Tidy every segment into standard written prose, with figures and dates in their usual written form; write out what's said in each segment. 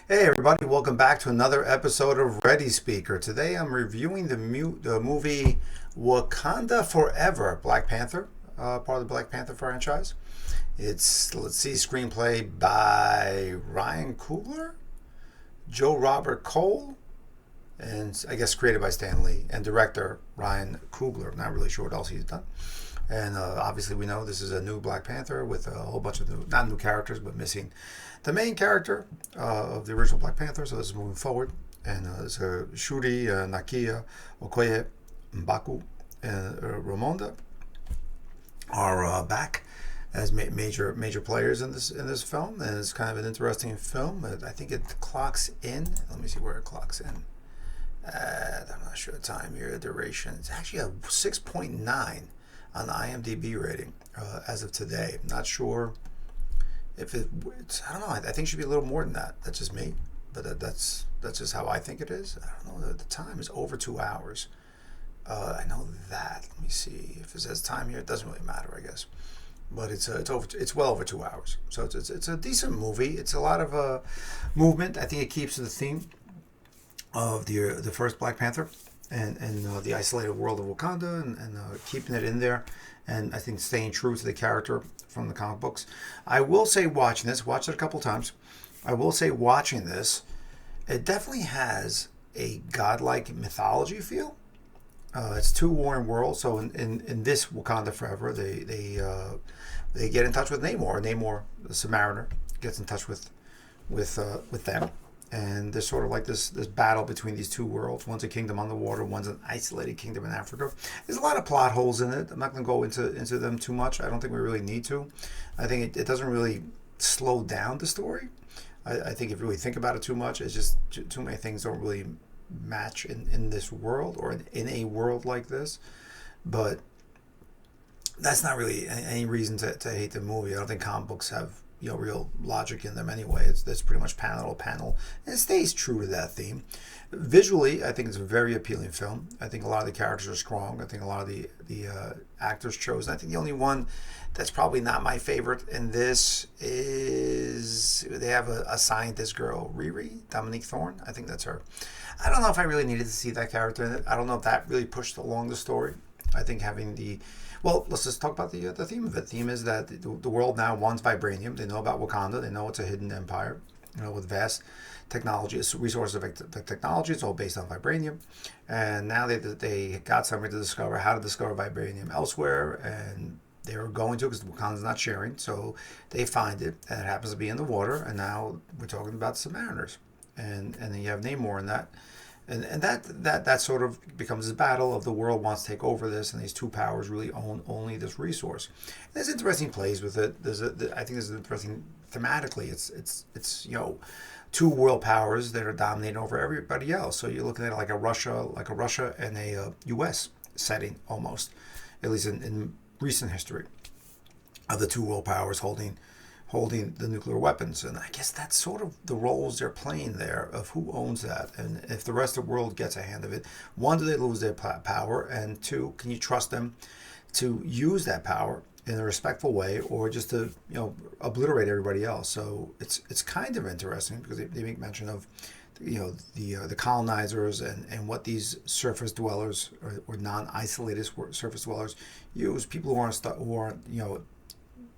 Hey everybody, welcome back to another episode of Ready Speaker. Today I'm reviewing the movie Wakanda Forever, Black Panther, part of the Black Panther franchise. It's, let's see, screenplay by Ryan Coogler, Joe Robert Cole, and I guess created by Stan Lee, and director Ryan Coogler. Not really sure what else he's done. And obviously we know this is a new Black Panther with a whole bunch of not new characters, but missing the main character of the original Black Panther. So this is moving forward. And it's Shuri, Nakia, Okoye, Mbaku, and Ramonda are back as major players in this film. And it's kind of an interesting film. I think it clocks in. Let me see where it clocks in. I'm not sure the time here, the duration. It's actually a 6.9 on the IMDb rating as of today. I'm not sure if it's, I don't know. I think it should be a little more than that. That's just me, but that's just how I think it is. I don't know. The time is over 2 hours. I know that. Let me see if it says time here. It doesn't really matter, I guess. But it's well over 2 hours. So it's a decent movie. It's a lot of movement. I think it keeps the theme of the first Black Panther and the isolated world of Wakanda and keeping it in there, and I think staying true to the character from the comic books. I will say watched it a couple times. I will say watching this, it definitely has a godlike mythology feel. It's two warring worlds. So in this Wakanda Forever, they get in touch with Namor. Namor, the Submariner, gets in touch with them. And there's sort of like this battle between these two worlds. One's a kingdom on the water, one's an isolated kingdom in Africa. There's a lot of plot holes in it. I'm not going to go into them too much. I don't think we really need to. I think it doesn't really slow down the story. I think if you really think about it too much, it's just too many things don't really match in this world or in a world like this. But that's not really any reason to hate the movie. I don't think comic books have real logic in them anyway. It's pretty much panel to panel, and it stays true to that theme. Visually, I think it's a very appealing film. I think a lot of the characters are strong. I think a lot of the actors chosen. I think the only one that's probably not my favorite in this is they have a scientist girl, Riri, Dominique Thorne. I think that's her. I don't know if I really needed to see that character in it. I don't know if that really pushed along the story. I think having well, let's just talk about the theme of it. The theme is that the world now wants vibranium. They know about Wakanda. They know it's a hidden empire, with vast technology, resources of technology. It's all based on vibranium. And now they got somebody to discover how to discover vibranium elsewhere. And they were going to, because Wakanda's not sharing. So they find it, and it happens to be in the water. And now we're talking about the Submariners. And then you have Namor in that. And that sort of becomes this battle of the world wants to take over this, and these two powers really own only this resource. And there's interesting plays with it. I think there's an interesting thematically. It's two world powers that are dominating over everybody else. So you're looking at it like a Russia and a U.S. setting almost, at least in recent history, of the two world powers holding the nuclear weapons. And I guess that's sort of the roles they're playing there of who owns that. And if the rest of the world gets a hand of it, one, do they lose their power? And two, can you trust them to use that power in a respectful way, or just to obliterate everybody else? So it's kind of interesting, because they make mention of the colonizers and what these surface dwellers or non-isolated surface dwellers use. People who aren't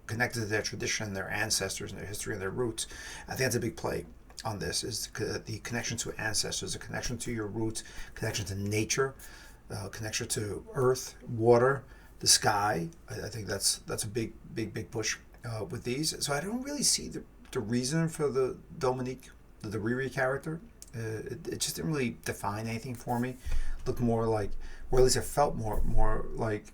connected to their tradition, their ancestors, and their history and their roots. I think that's a big play on this, is the connection to ancestors, the connection to your roots, connection to nature, connection to earth, water, the sky. I think that's a big push with these. So I don't really see the reason for the Dominique, the Riri character. It just didn't really define anything for me. Looked more like, or at least it felt more like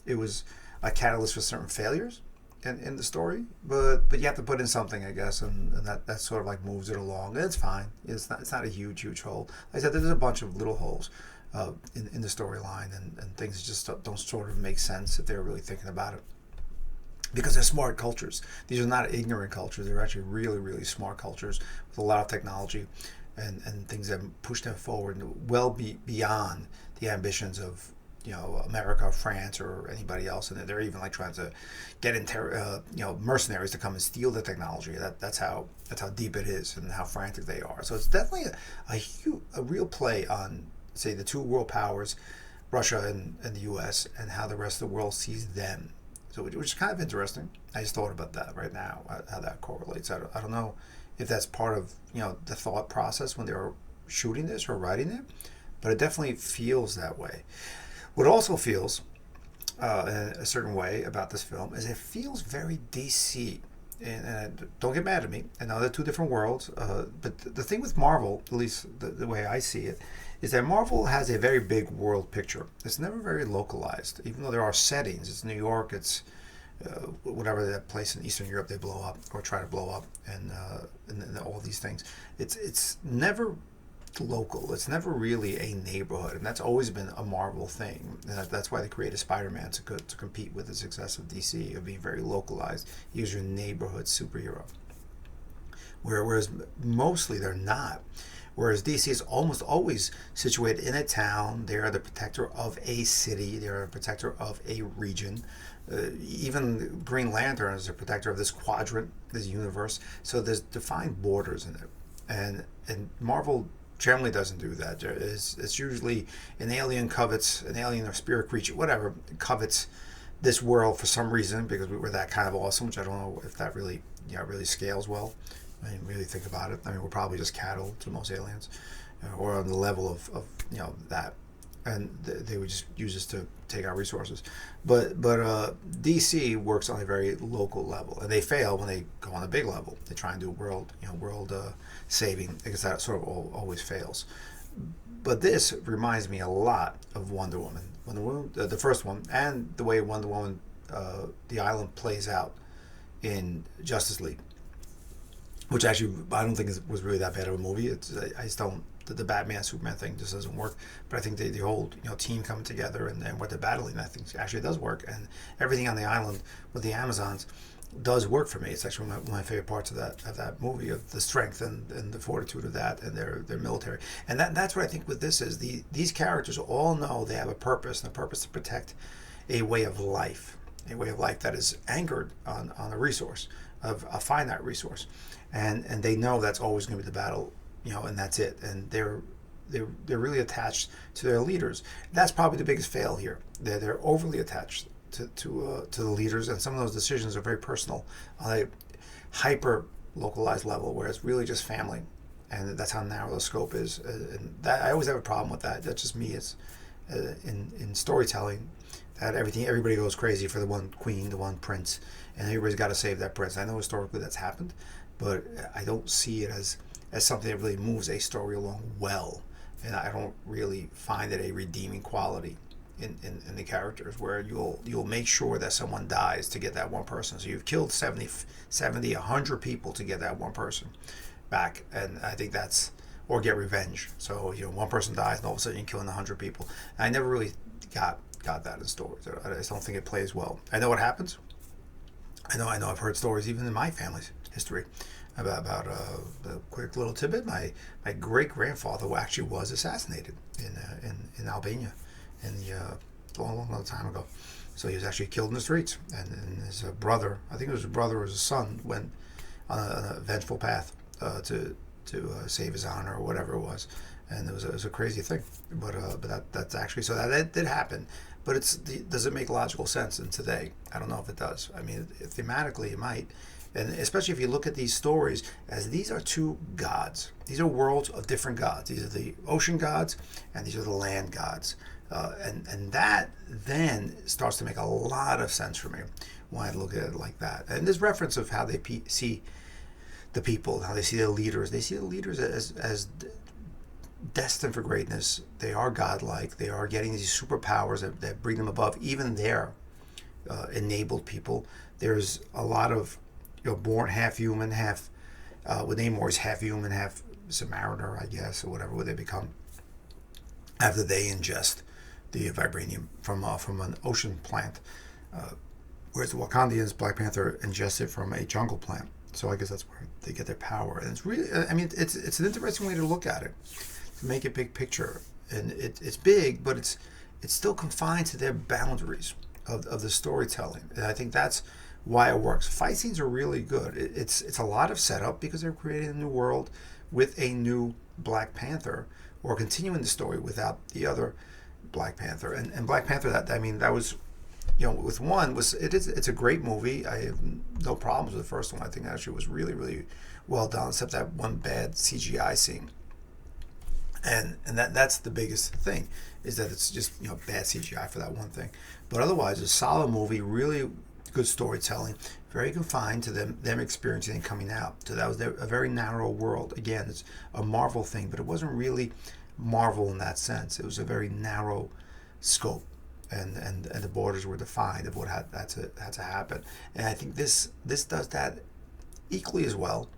it was a catalyst for certain failures in the story, but you have to put in something, I guess, and that sort of like moves it along. And it's fine. It's not a huge hole. Like I said, there's a bunch of little holes in the storyline, and things just don't sort of make sense if they're really thinking about it, because they're smart cultures. These are not ignorant cultures. They're actually really smart cultures with a lot of technology and things that push them forward well beyond the ambitions of America, France, or anybody else, and they're even like trying to get mercenaries to come and steal the technology. That's how deep it is and how frantic they are. So it's definitely a real play on, say, the two world powers, Russia and the U.S., and how the rest of the world sees them. So which is kind of interesting. I just thought about that right now, how that correlates. I don't know if that's part of the thought process when they were shooting this or writing it, but it definitely feels that way. What also feels in a certain way about this film is it feels very DC. And don't get mad at me. I know they're two different worlds, but the thing with Marvel, at least the way I see it, is that Marvel has a very big world picture. It's never very localized, even though there are settings. It's New York, it's whatever that place in Eastern Europe they blow up or try to blow up, and all these things. It's never local. It's never really a neighborhood, and that's always been a Marvel thing. And that's why they created Spider-Man to compete with the success of DC of being very localized. Use your neighborhood superhero. Whereas mostly they're not. Whereas DC is almost always situated in a town. They are the protector of a city. They are a protector of a region. Even Green Lantern is a protector of this quadrant, this universe. So there's defined borders in it. And Marvel generally doesn't do that. It's usually an alien or spirit creature, whatever, covets this world for some reason because we're that kind of awesome, which I don't know if that really scales well. I mean, really think about it. I mean, we're probably just cattle to most aliens, or on the level of that, and they would just use us to take our resources. But DC works on a very local level, and they fail when they go on a big level. They try and do world saving, because that sort of always fails. But this reminds me a lot of Wonder Woman. Wonder Woman, the first one, and the way Wonder Woman, the island plays out in Justice League. Which actually, I don't think was really that bad of a movie. I just don't. The Batman Superman thing just doesn't work. But I think the whole team coming together and what they're battling, I think actually does work. And everything on the island with the Amazons does work for me. It's actually one of my favorite parts of that movie, of the strength and the fortitude of that and their military. And that's what I think with this is these characters all know they have a purpose, and a purpose to protect a way of life that is anchored on a resource, of a finite resource. And they know that's always going to be the battle, and that's it. And they're really attached to their leaders. That's probably the biggest fail here. They're overly attached to the leaders, and some of those decisions are very personal on a hyper localized level, where it's really just family, and that's how narrow the scope is. And that, I always have a problem with that. That's just me. It's in storytelling that everybody goes crazy for the one queen, the one prince, and everybody's got to save that prince. I know historically that's happened, but I don't see it as something that really moves a story along well, and I don't really find it a redeeming quality in the characters, where you'll make sure that someone dies to get that one person. So you've killed 70, 100 people to get that one person back, and I think that's, or get revenge. So one person dies, and all of a sudden you're killing 100 people. And I never really got that in stories. I just don't think it plays well. I know what happens. I know I've heard stories even in my family's history about a quick little tidbit. My great grandfather actually was assassinated in Albania, a long time ago. So he was actually killed in the streets, and his brother, I think it was his brother or his son, went on a vengeful path to save his honor or whatever it was. And it was a crazy thing, but that's actually, so that did happen. But does it make logical sense in today? I don't know if it does. I mean, thematically it might, and especially if you look at these stories as these are two gods. These are worlds of different gods. These are the ocean gods, and these are the land gods, and that then starts to make a lot of sense for me when I look at it like that. And this reference of how they see the people, how they see the leaders. They see the leaders as destined for greatness. They are godlike. They are getting these superpowers that bring them above even their enabled people. There's a lot of born half human, half with Namor is half human, half Samaritan, I guess, or whatever they become after they ingest the vibranium from an ocean plant, whereas the Wakandians, Black Panther, ingest it from a jungle plant. So I guess that's where they get their power. And it's really, I mean, it's an interesting way to look at it, to make it big picture. And it's big, but it's still confined to their boundaries of the storytelling. And I think that's why it works. Fight scenes are really good. It's a lot of setup because they're creating a new world with a new Black Panther, or continuing the story without the other Black Panther. And Black Panther, that was, with one, it's a great movie. I have no problems with the first one. I think actually was really, really well done, except that one bad CGI scene. And that's the biggest thing, is that it's just bad CGI for that one thing. But otherwise, a solid movie, really good storytelling, very confined to them experiencing and coming out. So that was a very narrow world. Again, it's a Marvel thing, but it wasn't really Marvel in that sense. It was a very narrow scope, and the borders were defined of what had to happen. And I think this does that equally as well,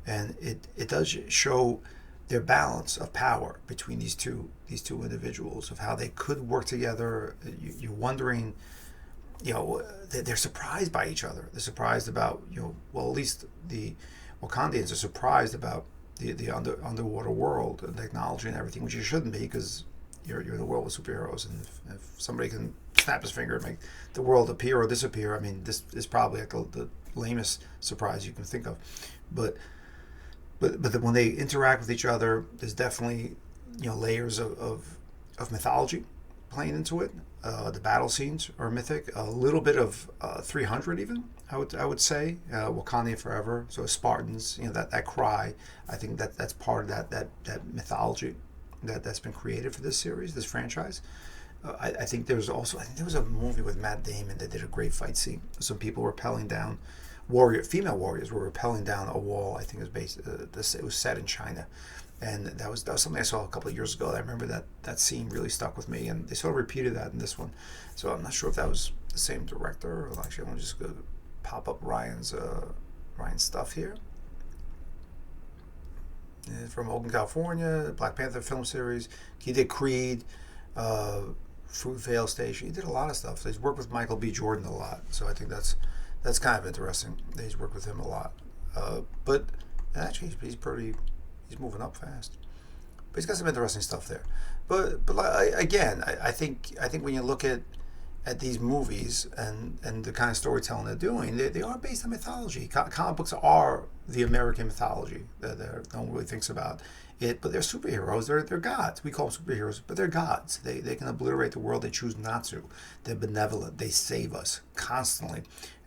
and it does show their balance of power between these two individuals, of how they could work together. You're wondering, they're surprised by each other. They're surprised about, well, at least the Wakandians are surprised about the underwater world and technology and everything, which you shouldn't be, because you're in a world with superheroes, and if somebody can snap his finger and make the world appear or disappear, this is probably like the lamest surprise you can think of. But when they interact with each other, there's definitely layers of mythology playing into it. The battle scenes are mythic. A little bit of 300 even, I would say. Wakanda Forever. So Spartans, that cry. I think that's part of that mythology that's been created for this series, this franchise. I think there was a movie with Matt Damon that did a great fight scene. Some people were rappelling down. Female warriors were rappelling down a wall. I think it was set in China, and that was something I saw a couple of years ago. I remember that scene really stuck with me, and they sort of repeated that in this one. So I'm not sure if that was the same director, or actually I'm just going to pop up Ryan's stuff here. From Oakland, California, Black Panther film series. He did Creed, Fruitvale Station. He did a lot of stuff. He's worked with Michael B. Jordan a lot, so I think that's kind of interesting. He's worked with him a lot. But actually, he's moving up fast. But he's got some interesting stuff there. But again, I think when you look at these movies and the kind of storytelling they're doing, they are based on mythology. Comic books are the American mythology that no one really thinks about it, but they're superheroes. They're gods. We call them superheroes, but they're gods. They can obliterate the world. They choose not to. They're benevolent. They save us constantly,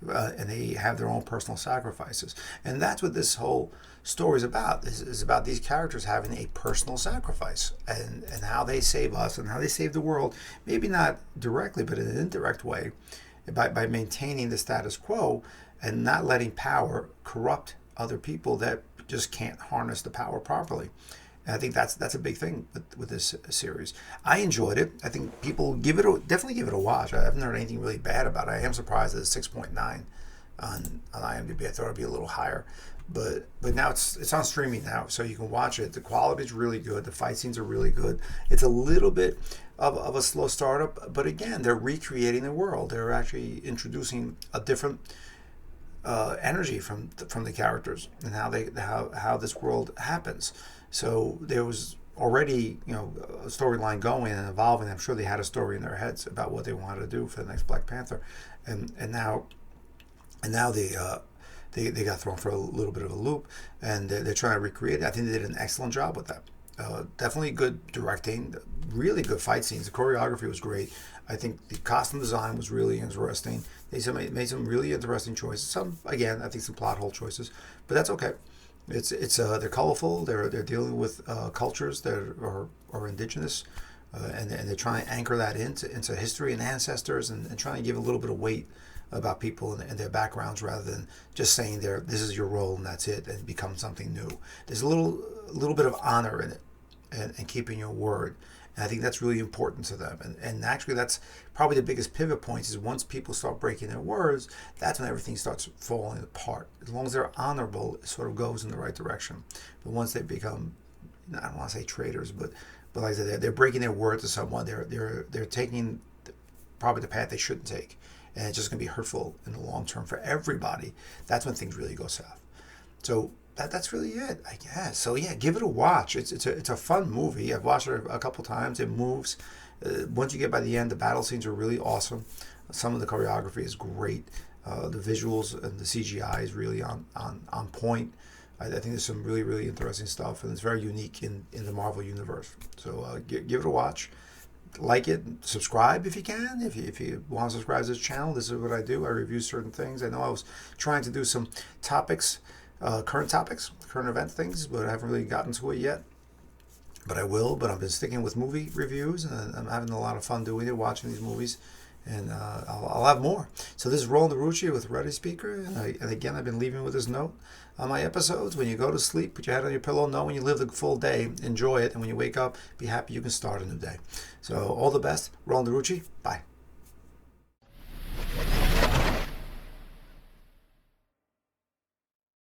and they have their own personal sacrifices. And that's what this whole story is about. Is about these characters having a personal sacrifice, and how they save us and how they save the world. Maybe not directly, but in an indirect way, by maintaining the status quo and not letting power corrupt other people that just can't harness the power properly. And I think that's a big thing with this series. I enjoyed it. I think people definitely give it a watch. I haven't heard anything really bad about it. I am surprised that it's 6.9 on IMDb. I thought it'd be a little higher, but now it's on streaming now, so you can watch it. The quality is really good. The fight scenes are really good. It's a little bit of a slow startup, but again, they're recreating the world. They're actually introducing a different energy from the characters and how this world happens. So there was already a storyline going and evolving. I'm sure they had a story in their heads about what they wanted to do for the next Black Panther, and now they got thrown for a little bit of a loop, and they're trying to recreate it. I think they did an excellent job with that. Definitely good directing, really good fight scenes. The choreography was great. I think the costume design was really interesting. They made some really interesting choices. Some, again, I think some plot hole choices, but that's okay. They're colorful. They're dealing with cultures that are indigenous, and they're trying to anchor that into history and ancestors, and trying to give a little bit of weight about people and their backgrounds, rather than just saying this is your role and that's it, and become something new. There's a little bit of honor in it, and keeping your word. And I think that's really important to them. And actually, that's probably the biggest pivot point, is once people start breaking their words, that's when everything starts falling apart. As long as they're honorable, it sort of goes in the right direction. But once they become, I don't want to say traitors, but like I said, they're breaking their word to someone. They're taking probably the path they shouldn't take. And it's just going to be hurtful in the long term for everybody. That's when things really go south. So that's really it, I guess. So yeah, give it a watch. It's a fun movie. I've watched it a couple times. It moves. Once you get by the end, the battle scenes are really awesome. Some of the choreography is great. The visuals and the CGI is really on point. I think there's some really, really interesting stuff, and it's very unique in the Marvel universe. So give it a watch. Like it, subscribe if you can. If you want to subscribe to this channel, this is what I do. I review certain things. I know I was trying to do some topics, current event things, but I haven't really gotten to it yet. But I will. But I've been sticking with movie reviews, and I'm having a lot of fun doing it, watching these movies. And I'll have more. So this is Roland DeRucci with Ready Speaker, and again, I've been leaving with this note on my episodes. When you go to sleep, put your head on your pillow. Know when you live the full day, enjoy it, and when you wake up, be happy you can start a new day. So all the best, Roland DeRucci. Bye.